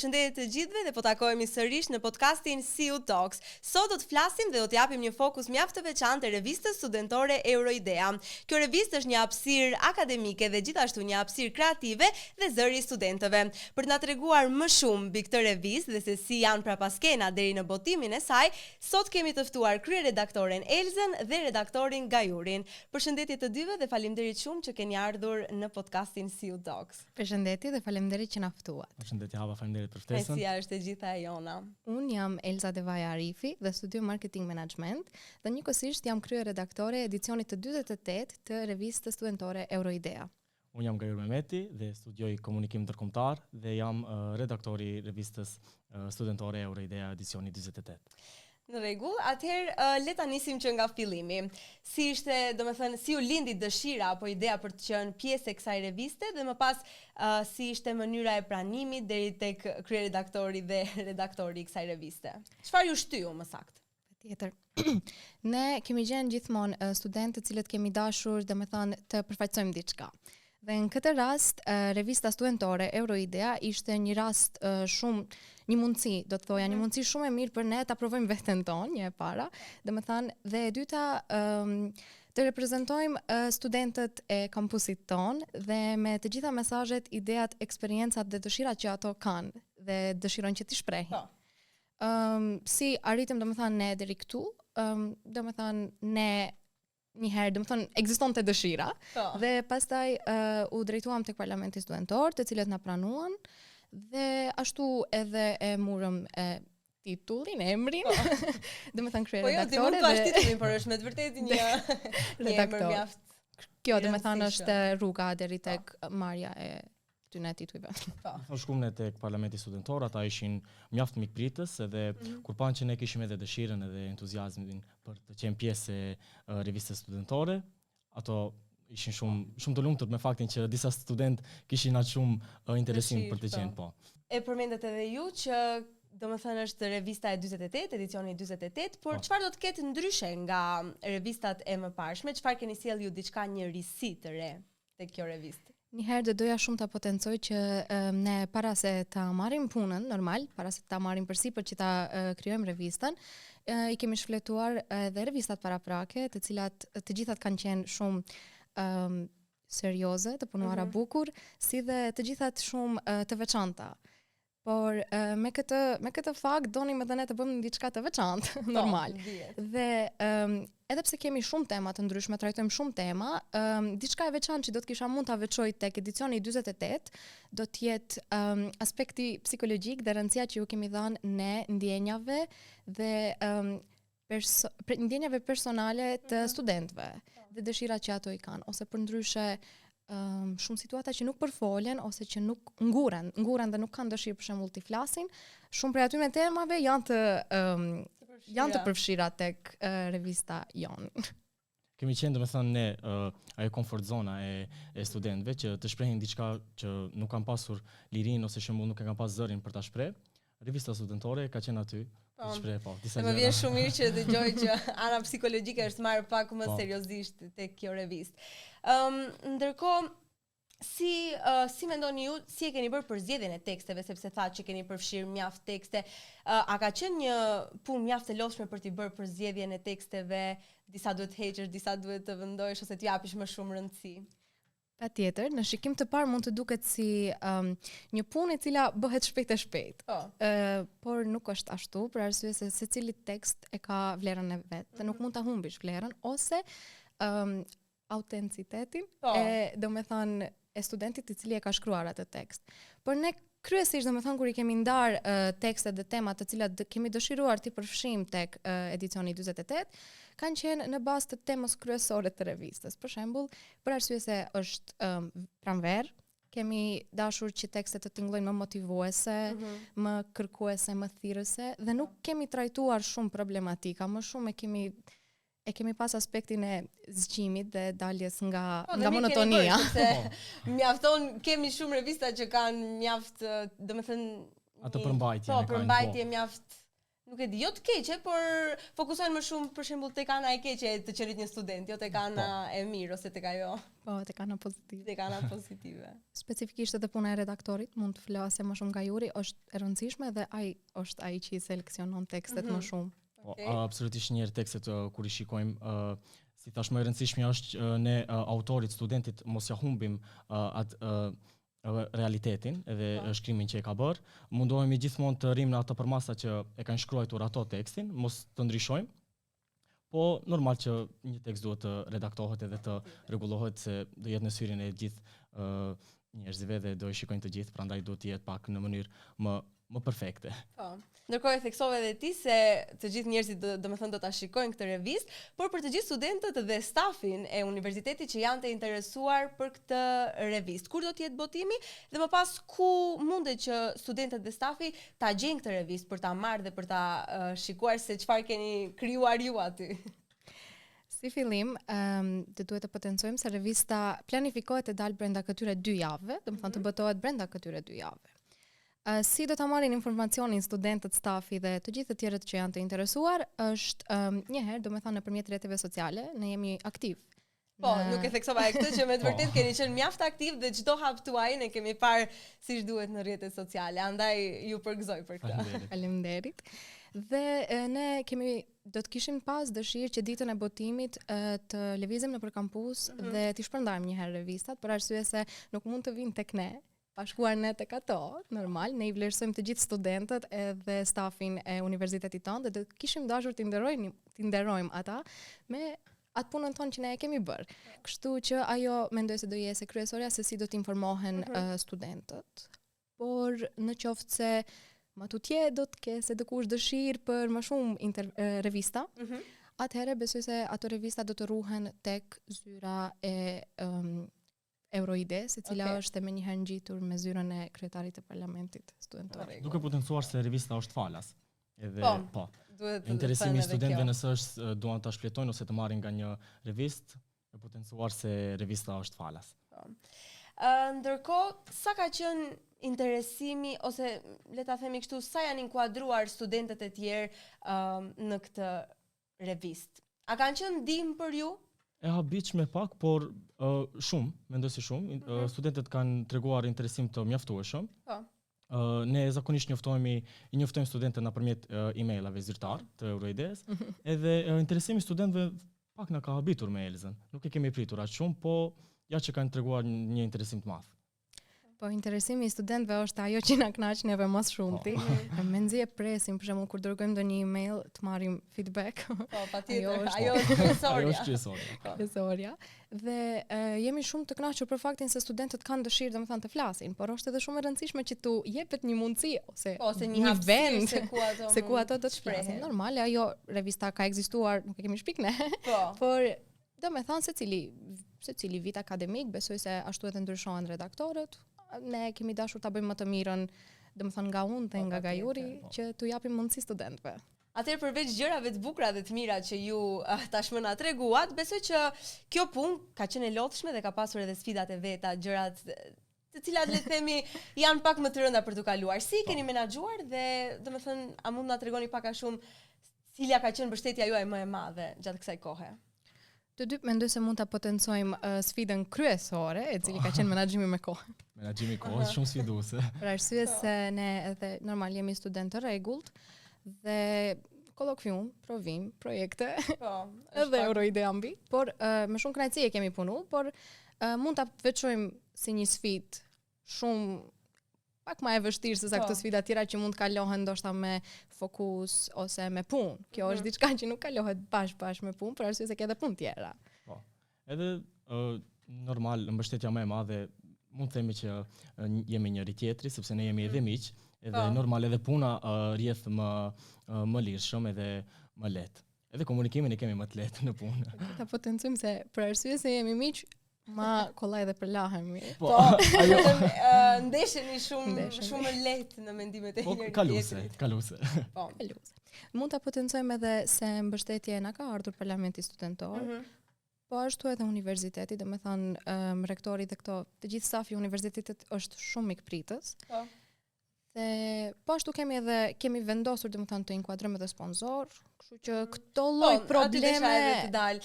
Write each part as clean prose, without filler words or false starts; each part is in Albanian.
Përshëndetje të gjithëve dhe po takohemi sërish në podcastin CU Talks. Sot do të flasim dhe do t'japim një fokus mjaft të veçantë të revistës studentore Euroidea. Kjo revistë është një hapësirë akademike dhe gjithashtu një hapësirë kreative dhe zëri i studentëve. Për të na treguar më shumë mbi këtë revistë dhe se si janë prapaskena deri në botimin e saj, sot kemi të ftuar kryeredaktoren Elzën dhe redaktorin Gajurin. Përshëndetje të dyve dhe faleminderit shumë që keni ardhur në podcastin CU Talks. Përshëndetje dhe faleminderit që na ftuat. Përshëndetje Hava, faleminderit për ftesën. Si është e gjitha e jona. Unë jam Elza Devaja Arifi dhe studioj marketing management dhe njëkohësisht jam kryeredaktore e edicionit të 48 të revistës studentore Euroidea. Unë jam Gajur Mehmeti dhe studioj komunikim ndërkombëtar dhe jam redaktori i revistës studentore Euroidea edicioni 48. Në rregull, atëherë le ta nisim që nga fillimi. Si ishte, domethënë, si u lindi dëshira apo ideja për të qenë pjesë e kësaj reviste dhe më pas si ishte mënyra e pranimit deri tek kryeredaktori dhe redaktori i kësaj reviste. Çfarë ju shtyu më saktë? Tjetër. Ne kemi qenë gjithmonë studentë të cilët kemi dashur, domethënë, të përfaqësojmë diçka. Dhe në këtë rast, revista studentore Euroidea ishte një rast një mundësi, do të thoja, një mundësi shumë e mirë për ne ta provojmë veten tonë, një e para, domethënë, dhe e dyta të reprezentojmë studentët e kampusit tonë dhe me të gjitha mesazhet, ideat, eksperiencat dhe dëshirat që ato kanë dhe dëshirojnë që t'i shprehin. Si arritëm domethënë ne deri këtu, domethënë ne njëherë, domethënë ekzistonte dëshira dhe pastaj u drejtuam tek Parlamenti Studentor, të cilët na pranuan dhe ashtu edhe e morëm titullin, emrin. Domethënë kryeredaktore. Po jo, ti mund të bash titullin, por është me të vërtetë një emër mjaft. Kjo domethënë është rruga deri tek marrja e këtyre titujve. Shkuam ne tek Parlamenti Studentor, ata ishin mjaft mikpritës edhe kur panë që ne kishim edhe dëshirën edhe entuziazmin për të qenë pjesë e revistës studentore, ato ishin shumë të lumtur me faktin që disa studentë kishin aq shumë interesim për të qenë, po. E përmendet edhe ju që domethënë është revista e 48, edicioni 48, por çfarë do të ketë ndryshe nga revistat e mëparshme? Çfarë keni sjell ju diçka një risi të re tek kjo revistë? Njëherë do doja shumë të potencoj që ne para se ta marrim punën normal, para se ta marrim përsipër që ta krijojmë revistën, i kemi shfletuar edhe revistat paraprake, të cilat të gjithat kanë qenë shumë serioze, të punuara bukur, si dhe të gjithat shumë të veçanta. Por me këtë fakt donim edhe ne të bëjmë diçka të veçantë, normal. Dhe edhe pse kemi shumë tema të ndryshme, trajtojmë shumë tema, diçka e veçantë që do të kisha mund ta veçoj tek edicioni 48 do të jetë aspekti psikologjik dhe rëndësia që ju kemi dhënë ne ndjenjave dhe ndjenjave personale të studentëve dhe dëshirat që ato i kanë, ose përndryshe shumë situata që nuk përfolen ose që nuk nguren dhe nuk kanë dëshirë për shembull të flasin, shumë prej atyre temave janë të përfshira tek revista jonë. Kemi qenë domethënë ne ajo komfort zona e studentëve që të shprehin diçka që nuk kanë pasur lirinë ose shembull nuk e kanë pas zërin për ta shpreh. Revista studentore ka qenë aty. Më vjen shumë mirë që dëgjoj që ana psikologjike është marrë pak më seriozisht tek kjo revistë. Ndërkohë, si mendoni ju, si e keni bërë përzgjedhjen e teksteve, sepse thatë që keni përfshirë mjaft tekste, a ka qenë një punë mjaft e lodhshme për t'i bërë përzgjedhjen e teksteve, disa duhet heqësh, disa duhet të vendosh ose t'i japish më shumë rëndësi? Patjetër, në shikim të parë mund të duket si një punë e cila bëhet shpejt e shpejt. Por nuk është ashtu, për arsye se secili tekst e ka vlerën e vet, dhe nuk mund ta humbish vlerën ose autenticitetin domethënë e studentit i cili e ka shkruar atë tekst. Por ne kryesisht domethënë kur i kemi ndar tekstet dhe temat të cilat kemi dëshiruar t'i përfshijmë tek edicioni 48, kanë qenë në bazë të temës kryesore të revistës. Për shembull, për arsye se është pranverë, kemi dashur që tekstet të tingëllojnë më motivuese, më kërkuese, më thirrëse dhe nuk kemi trajtuar shumë problematika, më shumë e kemi pas aspektin e zgjimit dhe daljes nga monotonia. Mjafton, kemi shumë revista që kanë mjaft, domethënë atë përmbajtje. Përmbajtje mjaft nuk e di, jo të keqe, por fokusohen më shumë për shembull tek ana e keqe të qelit një student, jo tek ana e mirë ose tek ajo. Po, tek ana pozitive. Tek ana pozitive. Specifikisht edhe puna e redaktorit, mund të flasë më shumë nga juri, është e rëndësishme dhe ai është ai që i seleksionon tekstet më shumë. Po, absolutisht njerë tekstet kur i shikojmë, si thash më e rëndësishme është ne autorit, studentit mos ja humbim atë realitetin edhe shkrimin që e ka bërë. Mundohemi gjithmonë të rrim në ato përmasa që e kanë shkruar ato tekstin, mos të ndryshojmë. Po normal që një tekst duhet të redaktohet edhe të rregullohet se do jetë në syrin e gjithë njerëzve dhe do e shikojnë të gjithë, prandaj duhet të jetë pak në mënyrë më perfekte. Po. Ndërkohë e theksove edhe ti se të gjithë njerëzit do ta shikojnë këtë revistë, por për të gjithë studentët dhe stafin e universitetit që janë të interesuar për këtë revistë, kur do të jetë botimi dhe më pas ku mundet që studentët dhe stafi ta gjejnë këtë revistë për ta marrë dhe për ta shikuar se çfarë keni krijuar ju aty. Si fillim, të duhet të potencojmë se revista planifikohet të dalë brenda këtyre 2 javëve, do të thonë të botohet brenda këtyre 2 javëve. Si do ta marrin informacionin studentët, stafi dhe të gjithë të tjerët që janë të interesuar, është një herë, domethënë nëpërmjet rrjeteve sociale, ne jemi aktiv. Po, nuk e theksova e këtë që me të vërtet keni qenë mjaft aktiv dhe çdo hap tuaj ne kemi parë siç duhet në rrjetet sociale. Andaj ju përgëzoj për këtë. Faleminderit. Dhe ne do të kishim pas dëshirë që ditën e botimit të lëvizim nëpër kampus dhe t'i shpërndajmë një herë revistat, për arsye se nuk mund të vinë tek ne pa shkuar ne tek ato, normal, ne i vlerësojmë të gjithë studentët edhe stafin e universitetit tonë dhe kishim dashur t'i nderojmë ata me atë punën tonë që ne e kemi bërë. Kështu që ajo mendoj se do jetë kryesorja se si do t'informohen studentët. Por në qoftë se matutje do të ketë se dikush dëshirë për më shumë revista, atëherë besoj se ato revista do të ruhen tek zyra e Euroide, se cila është me njëherë ngjitur me zyrën e kryetarit të parlamentit studentor. Duke potencuar se revista është falas. Edhe po. Interesimi i studentëve nëse është duan ta shpletojnë ose të marrin nga një revistë, e potencuar se revista është falas. Ndërkohë, sa ka qenë interesimi ose le ta themi kështu, sa janë inkuadruar studentët e tjerë në këtë revistë? A kanë qenë ndihmë për ju? E habitshme pak, por shumë, mendoj se shumë. Studentët kanë treguar interesim të mjaftueshëm. Ne zakonisht njoftojmë studentët nëpërmjet emailave zyrtar të Euroides, edhe interesimi i studentëve pak na ka habitur me Elzën. Nuk e kemi pritur aq shumë, po ja që kanë treguar një interesim të madh. Po interesimi i studentëve është ajo që na kënaq neve më shumti. Mendzi e presim për shembull kur dërgojmë ndonjë email të marrim feedback. Po, patjetër. Ajo është kryesorja. Dhe jemi shumë të kënaqur për faktin se studentët kanë dëshirë domethënë të flasin, por është edhe shumë e rëndësishme që tu jepet një mundësi ose një vend se ku ato do të shprehin. Normale, ajo revista ka ekzistuar, nuk e kemi shpik ne. Por domethënë secili vit akademik besoj se ashtu edhe ndryshohen redaktorët. Ne kemi dashur ta bëjmë më të mirën, domethënë nga unë dhe nga Gajuri, që t'u japim mundësi studentëve. Atëherë përveç gjërave të bukura dhe të mira që ju tashmë na treguat, besoj që kjo punë ka qenë e lodhshme dhe ka pasur edhe sfidat e veta, gjërat të cilat le të themi janë pak më të rënda për t'u kaluar. Si keni menaxhuar dhe domethënë a mund na tregoni pak a shumë cila ka qenë mbështetja juaj më e madhe gjatë kësaj kohe? Të dy mendoj se mund ta potencojmë sfidën kryesore, e cili ka qenë menaxhimi me kohën. Menaxhimi me kohën është shumë sfiduese. Për arsye se ne edhe normal jemi studentë të rregullt dhe kolokvium, provim, projekte, edhe Euroidea mbi, por me shumë kënaqësi e kemi punu, por mund ta veçojmë si një sfidë shumë pak më e vështirë se sa këto sfida tjera që mund të kalohen ndoshta me fokus ose me punë. Kjo është diçka që nuk kalohet bashkë me punë, për arsye se ka edhe punë tjera. Po. Edhe normal mbështetja më e madhe mund të themi që jemi njëri tjetri sepse ne jemi edhe miq, edhe normal edhe puna rrjedh më lirshëm edhe më lehtë. Edhe komunikimin e kemi më të lehtë në punë. Ta potencojmë se për arsye se jemi miq, ma kollaj dhe përlahemi. Po, ajo ndesheni shumë më lehtë në mendimet e njëri tjetrit. Kaluese. Po, kaluese. Mund ta potencojmë edhe se mbështetje na ka ardhur parlamenti studentor. Po ashtu edhe universiteti, domethënë rektori dhe këto të gjithë stafi i universitetit është shumë mikpritës. Po. Dhe po ashtu kemi vendosur domethënë të inkuadrojmë edhe sponsor, kështu që këto lloj probleme të dal.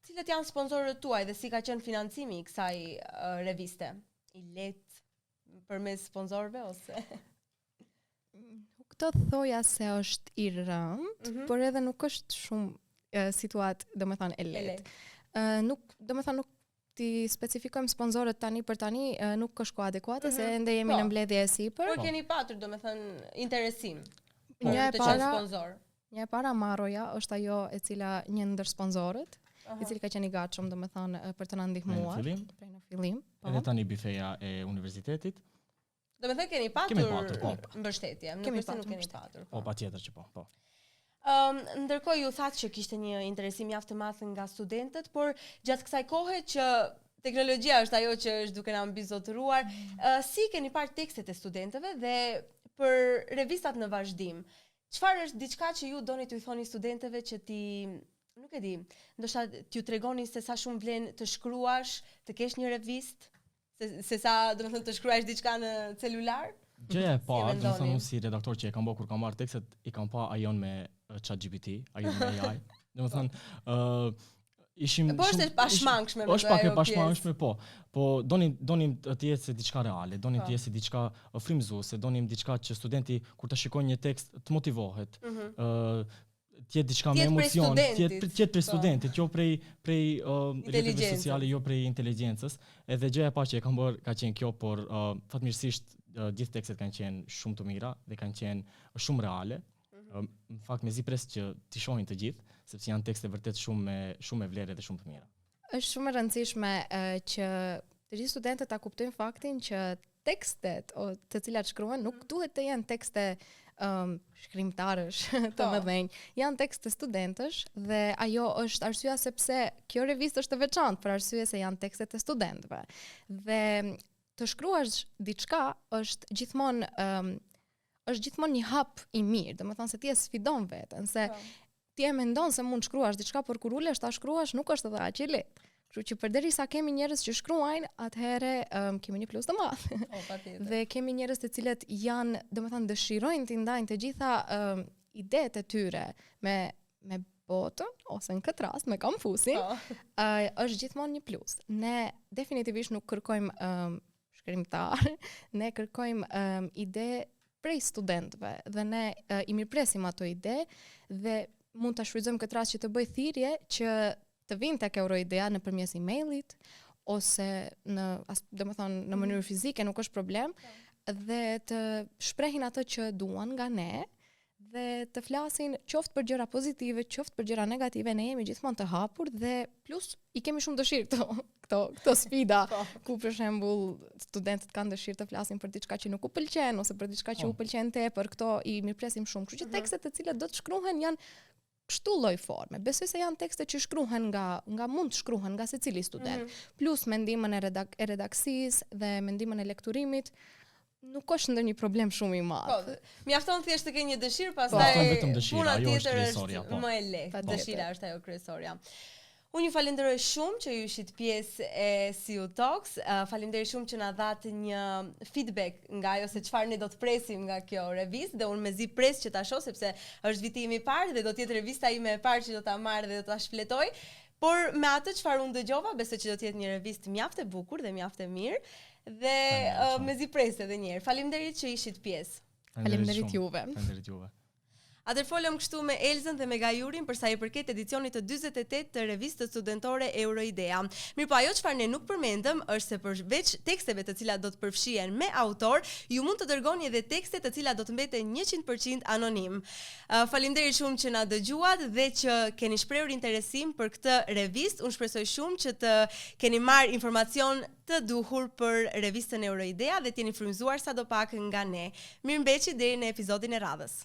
Cilët janë sponsorët tuaj dhe si ka qenë financimi i kësaj reviste? I lehtë përmes sponsorëve ose? Këto thoja se është i rënd, por edhe nuk është shumë situatë domethënë e lehtë. Nuk ti specifikojmë sponsorët tani për tani, nuk është kohë adekuate se ende jemi në mbledhje e sipër. Por keni patur domethënë interesim Një të qenë sponsor. Një para Marroja është ajo e cila një ndër sponsorët, i cili ka qenë i gatshëm domethënë për të na ndihmuar prej në fillim. Edhe tani bifeja e universitetit. Domethënë keni patur mbështetje, nuk është se nuk keni patur. Po, patjetër që po. Ndërkohë ju thatë që kishte një interesim mjaft të madh nga studentët, por gjatë kësaj kohe që teknologjia është ajo që është duke na mbizotëruar, si keni parë tekstet e studentëve dhe për revistat në vazhdim? Çfarë është diçka që ju doni t'u thoni studentëve që nuk e di, ndoshta t'ju tregoni se sa shumë vlen të shkruash, të kesh një revistë, se sa domethënë të shkruash diçka në celular? Gjëja e parë, domethënë unë si redaktor që e kam bërë kur kam marrë tekstet, i kam pa ajon me ChatGPT, ajon me AI. Domethënë ishim po është e pashmangshme me është pak e pashmangshme, po donim të jetë se diçka reale, donim të jetë se diçka frymëzuese, donim diçka që studenti kur ta shikojë një tekst të motivohet. Të jetë diçka me emocion, të jetë prej studentit, jo prej rrjeteve sociale, jo prej inteligjencës. Edhe gjëja e parë që e kam bërë ka qenë kjo, por fatmirësisht gjithë tekstet kanë qenë shumë të mira dhe kanë qenë shumë reale. Në fakt mezi pres që t'i shohin të gjithë, sepse janë tekste vërtet shumë me vlerë dhe shumë të mira. Është shumë e rëndësishme që të gjithë studentët ta kuptojnë faktin që tekstet të cilat shkruhen nuk duhet të jenë tekste shkrimtarësh të mëdhenj, janë tekste studentësh dhe ajo është arsyeja sepse kjo revistë është e veçantë për arsye se janë tekstet e studentëve. Dhe të shkruash diçka është gjithmonë një hap i mirë, domethënë se ti e sfidon veten, se ti e mendon se mund shkruash diçka, por kur ulesh ta shkruash nuk është edhe aq e lehtë. Kështu që përderisa kemi njerëz që shkruajnë, atëherë kemi një plus të madh. Dhe kemi njerëz të cilët janë, domethënë dëshirojnë të ndajnë të gjitha idetë e tyre me botën ose në këtë rast me kampusin, është gjithmonë një plus. Ne definitivisht nuk kërkojmë shkrimtar, ne kërkojmë ide prej studentëve dhe ne i mirëpresim ato ide dhe mund ta shfrytëzojmë këtë rast që të bëj thirrje që të vinë tek Euroidea nëpërmjet emailit ose domethënë në mënyrë fizike, nuk është problem, dhe të shprehin atë që duan nga ne dhe të flasin qoftë për gjëra pozitive, qoftë për gjëra negative, ne jemi gjithmonë të hapur dhe plus i kemi shumë dëshirë këto sfida ku për shembull studentët kanë dëshirë të flasin për diçka që nuk u pëlqen ose për diçka që u pëlqen tepër, këto i mirëpresim shumë. Kështu që tekstet të cilat do të shkruhen janë kështu lloj forme. Besoj se janë tekste që shkruhen nga mund të shkruhen nga secili student, plus mendimën e redaksisë dhe mendimën e lekturimit. Nuk është ndonjë problem shumë i madh. Mjafton thjesht të kenë një dëshirë, pastaj puna tjetër është më e lehtë. Dëshira është ajo kryesorja. Unë ju falenderoj shumë që ju ishit pjesë e CU Talks. Falenderoj shumë që na dhatë një feedback nga ajo se çfarë ne do të presim nga kjo revistë dhe unë mezi pres që ta shoh sepse është viti im i parë dhe do të jetë revista ime e parë që do ta marr dhe do ta shfletoj. Por me atë çfarë unë dëgjova, besoj që do të jetë një revistë mjaft e bukur dhe mjaft e mirë. Dhe mezi pres edhe një herë. Faleminderit që ishit pjesë. Faleminderit juve. Atëherë folëm kështu me Elzën dhe me Gajurin për sa i përket edicionit të 48 të revistës studentore Euroidea. Mirpo ajo çfarë ne nuk përmendëm është se përveç teksteve të cilat do të përfshihen me autor, ju mund të dërgoni edhe tekste të cilat do të mbeten 100% anonim. Faleminderit shumë që na dëgjuat dhe që keni shprehur interesim për këtë revistë. Unë shpresoj shumë që të keni marrë informacion të duhur për revistën Euroidea dhe të jeni frymëzuar sadopak nga ne. Mirëmbëjtje deri në episodin e radhës.